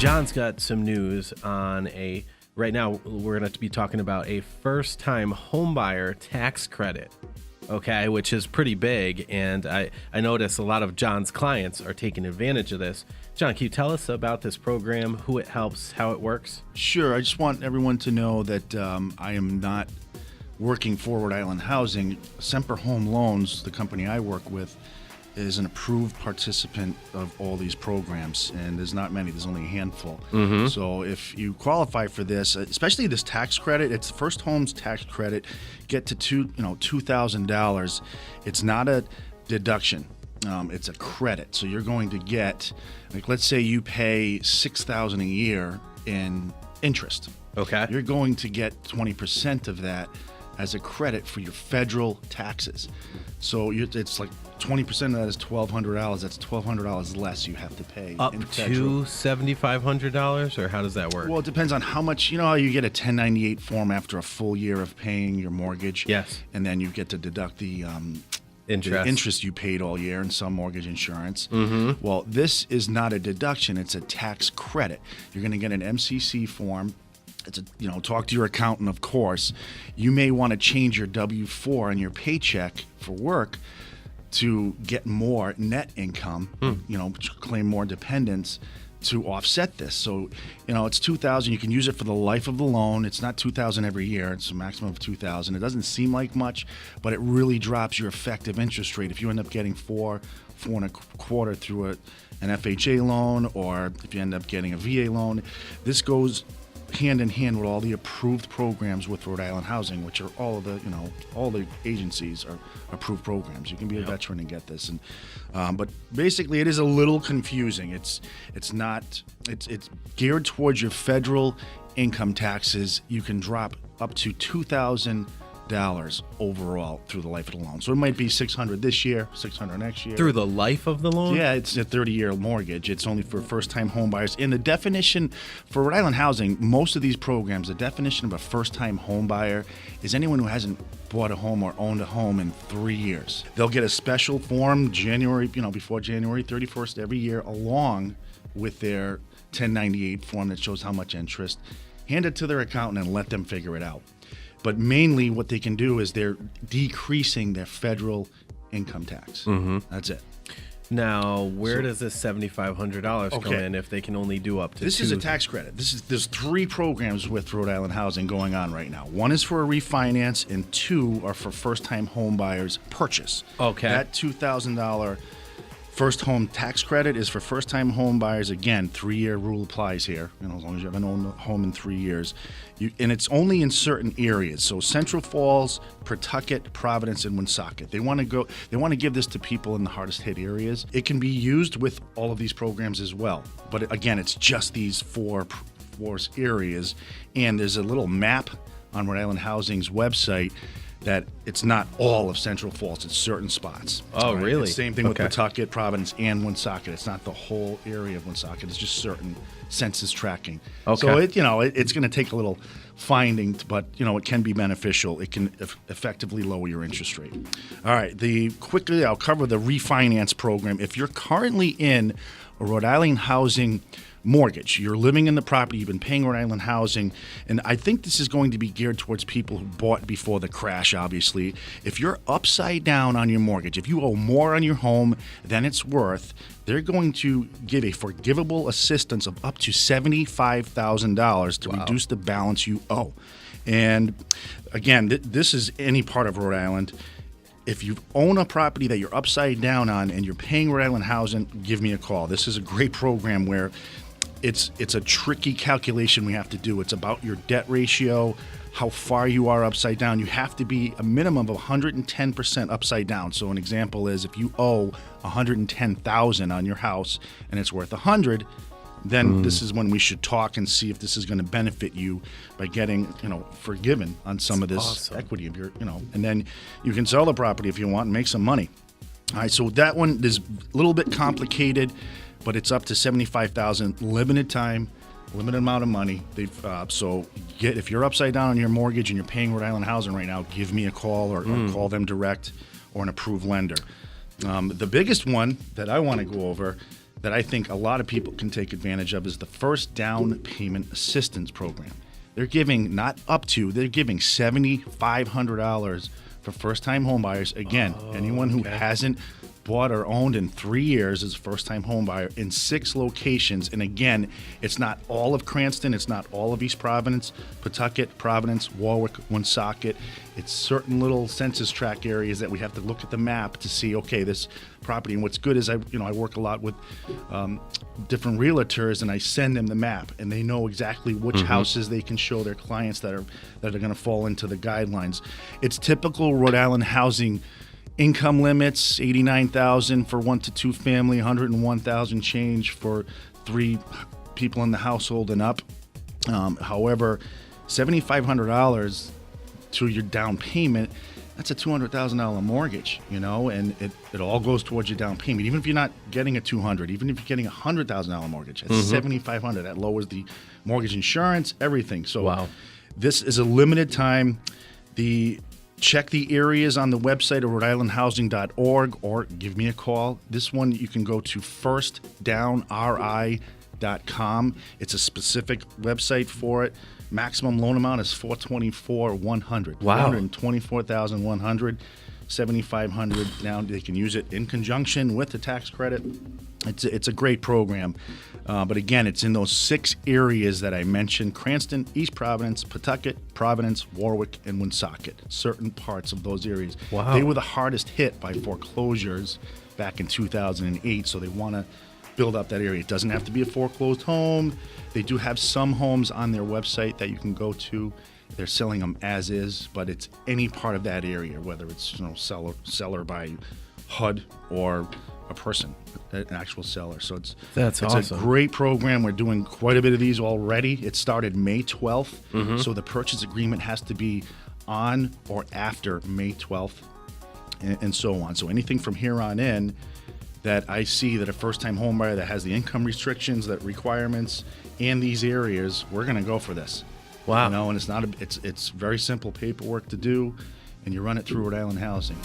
John's got some news on right now we're going to be talking about a first-time homebuyer tax credit, okay, which is pretty big, and I notice a lot of John's clients are taking advantage of this. John, can you tell us about this program, who it helps, how it works? Sure. I just want everyone to know that I am not working for Rhode Island Housing. Semper Home Loans, the company I work with, is an approved participant of all these programs, and there's not many. There's only a handful. Mm-hmm. So if you qualify for this, especially this tax credit, it's first home's tax credit, get to $2,000. It's not a deduction. It's a credit. So you're going to get, like, let's say you pay $6,000 a year in interest. Okay. You're going to get 20% of that as a credit for your federal taxes. So it's like 20% of that is $1,200. That's $1,200 less you have to pay. Up to $7,500, or how does that work? Well, it depends on how much. You know how you get a 1098 form after a full year of paying your mortgage? Yes. And then you get to deduct the interest you paid all year and some mortgage insurance. Mm-hmm. Well, this is not a deduction. It's a tax credit. You're going to get an MCC form. It's talk to your accountant, of course. You may want to change your W-4 on your paycheck for work to get more net income, claim more dependents to offset this. So, it's $2,000. You can use it for the life of the loan. It's not $2,000 every year. It's a maximum of $2,000. It doesn't seem like much, but it really drops your effective interest rate. If you end up getting 4.25% through an FHA loan, or if you end up getting a VA loan, this goes hand in hand with all the approved programs with Rhode Island Housing, which are all of the, all the agencies are approved programs. You can be a veteran and get this, and but basically it is a little confusing. It's geared towards your federal income taxes. You can drop up to $2,000 overall through the life of the loan. So it might be $600 this year, $600 next year. Through the life of the loan? Yeah, it's a 30-year mortgage. It's only for first-time home buyers. And the definition for Rhode Island Housing, most of these programs, the definition of a first-time home buyer is anyone who hasn't bought a home or owned a home in 3 years. They'll get a special form before January 31st every year, along with their 1098 form that shows how much interest. Hand it to their accountant and let them figure it out. But mainly what they can do is they're decreasing their federal income tax. Mm-hmm. That's it. Now, where does this $7,500 come in if they can only do up to This is a tax credit. There's 3 programs with Rhode Island Housing going on right now. One is for a refinance, and 2 are for first-time home buyers purchase. Okay. That $2,000 first home tax credit is for first-time home buyers. Again, 3-year rule applies here. As long as you haven't owned a home in 3 years, and it's only in certain areas. So Central Falls, Pawtucket, Providence, and Woonsocket. They want to give this to people in the hardest hit areas. It can be used with all of these programs as well. But again, it's just these 4 areas, and there's a little map on Rhode Island Housing's website that it's not all of Central Falls, it's certain spots. Oh, right? Really? It's same thing with Pawtucket, Providence, and Woonsocket. It's not the whole area of Woonsocket. It's just certain census tracking. Okay. So it's going to take a little finding, but it can be beneficial. It can effectively lower your interest rate. All right. I'll cover the refinance program. If you're currently in a Rhode Island Housing mortgage, you're living in the property, you've been paying Rhode Island Housing, and I think this is going to be geared towards people who bought before the crash, obviously. If you're upside down on your mortgage, if you owe more on your home than it's worth, they're going to give a forgivable assistance of up to $75,000 to reduce the balance you owe. And again, this is any part of Rhode Island. If you own a property that you're upside down on and you're paying Rhode Island Housing, give me a call. This is a great program where it's a tricky calculation we have to do. It's about your debt ratio, how far you are upside down. You have to be a minimum of 110% upside down. So an example is if you owe $110,000 on your house and it's worth $100,000, then this is when we should talk and see if this is going to benefit you by getting, forgiven on some of this equity of your, and then you can sell the property if you want and make some money. All right, so that one is a little bit complicated, but it's up to $75,000, limited time, limited amount of money. If you're upside down on your mortgage and you're paying Rhode Island Housing right now, give me a call or call them direct or an approved lender. The biggest one that I want to go over that I think a lot of people can take advantage of is the First Down Payment Assistance Program. They're giving they're giving $7,500 for first-time homebuyers. Again, anyone who hasn't bought or owned in 3 years is a first-time homebuyer in 6 locations. And again, it's not all of Cranston, it's not all of East Providence, Pawtucket, Providence, Warwick, Woonsocket. It's certain little census tract areas that we have to look at the map to see, okay, this property. And what's good is I work a lot with different realtors, and I send them the map, and they know exactly which houses they can show their clients that are going to fall into the guidelines. It's typical Rhode Island Housing income limits: $89,000 for 1 to 2 family, $101,000 change for 3 people in the household and up. However, $7,500 to your down payment, that's a $200,000 mortgage, and it all goes towards your down payment. Even if you're not getting a $200,000, even if you're getting a $100,000 mortgage, that's $7,500. That lowers the mortgage insurance, everything. So this is a limited time. Check the areas on the website of RhodeIslandHousing.org or give me a call. This one, you can go to firstdownri.com. It's a specific website for it. Maximum loan amount is $424,100. Wow. $424,100. $7,500. Now they can use it in conjunction with the tax credit. It's a great program. But again, it's in those 6 areas that I mentioned: Cranston, East Providence, Pawtucket, Providence, Warwick, and Woonsocket. Certain parts of those areas. Wow. They were the hardest hit by foreclosures back in 2008, so they want to build up that area. It doesn't have to be a foreclosed home. They do have some homes on their website that you can go to. They're selling them as is, but it's any part of that area, whether it's seller by HUD or a person, an actual seller. So it's awesome. A great program. We're doing quite a bit of these already. It started May 12th, so the purchase agreement has to be on or after May 12th, and so on. So anything from here on in that I see that a first-time homebuyer that has the income restrictions, that requirements, and these areas, we're going to go for this. Wow. And it's very simple paperwork to do, and you run it through Rhode Island Housing.